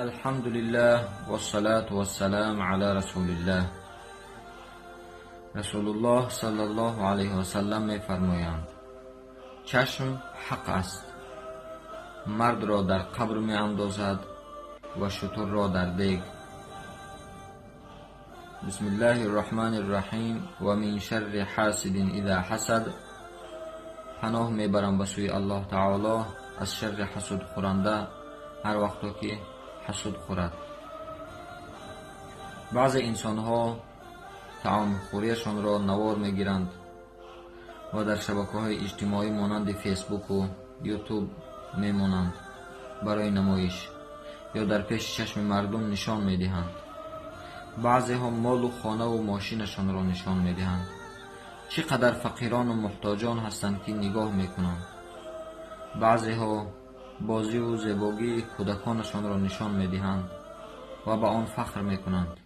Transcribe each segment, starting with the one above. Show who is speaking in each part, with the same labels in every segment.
Speaker 1: الحمد لله والصلاة والسلام على رسول الله. رسول الله صلی الله علیه و سلم می فرمایند چشم حق است، مرد را در قبر می اندازد و شتر را در دیگ. بسم الله الرحمن الرحیم. و من شر حاسد اذا حسد. پناه می برم به سوی الله تعالی از شر حسود خورنده هر وقت که حسود خورد. بعضی انسان ها طعام خوریشان را نوار می گیرند و در شبکه های اجتماعی مانند فیسبوک و یوتیوب می مانند برای نمایش یا در پیش چشم مردم نشان می دهند. بعضی ها مال و خانه و ماشینشان را نشان می دهند. چقدر فقیران و محتاجان هستند که نگاه می کنند. بعضی ها بازی و زیبایی کودکانشان را نشان می دهند و به آن فخر می کنند.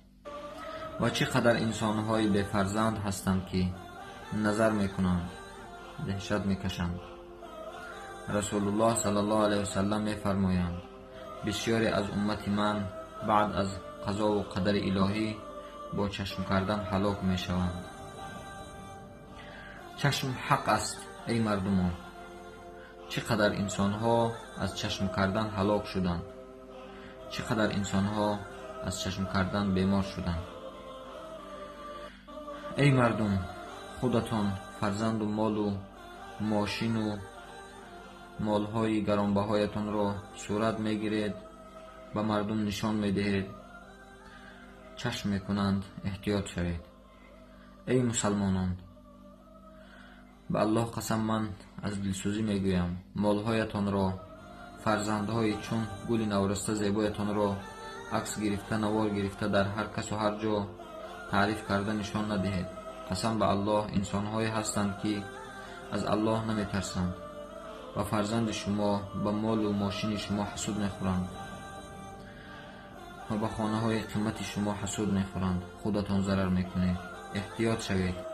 Speaker 1: و چقدر انسان‌های بی فرزند هستند که نظر می کنند، دهشت می کشند. رسول الله صلی الله علیه و سلم می فرمایند بسیاری از امت من بعد از قضا و قدر الهی با چشم کردن هلاک می شوند. چشم حق است ای مردمان. چقدر انسان‌ها از چشم کردن هلاک شدند، چقدر انسان‌ها از چشم کردن بیمار شدند. ای مردم، خودتان فرزند و مال و ماشین و مالهای گرانبهایتان را صورت میگیرید، به مردم نشان میدهید، چشم میکنند. احتیاط شوید. ای مسلمانان، به الله قسم من از دلسوزی میگویم مالهایتان را، فرزندهای چون گل نورسته زیبایتان را عکس گرفته، نوار گرفته در هر کس و هر جا تعریف کرده نشان ندهید. قسم به الله انسان‌هایی هستند که از الله نمی‌ترسند و فرزند شما به مال و ماشین شما حسود می‌خورند و به خانه‌های قیمت شما حسود می‌خورند. خودتان ضرر می‌کنید. احتیاط شوید.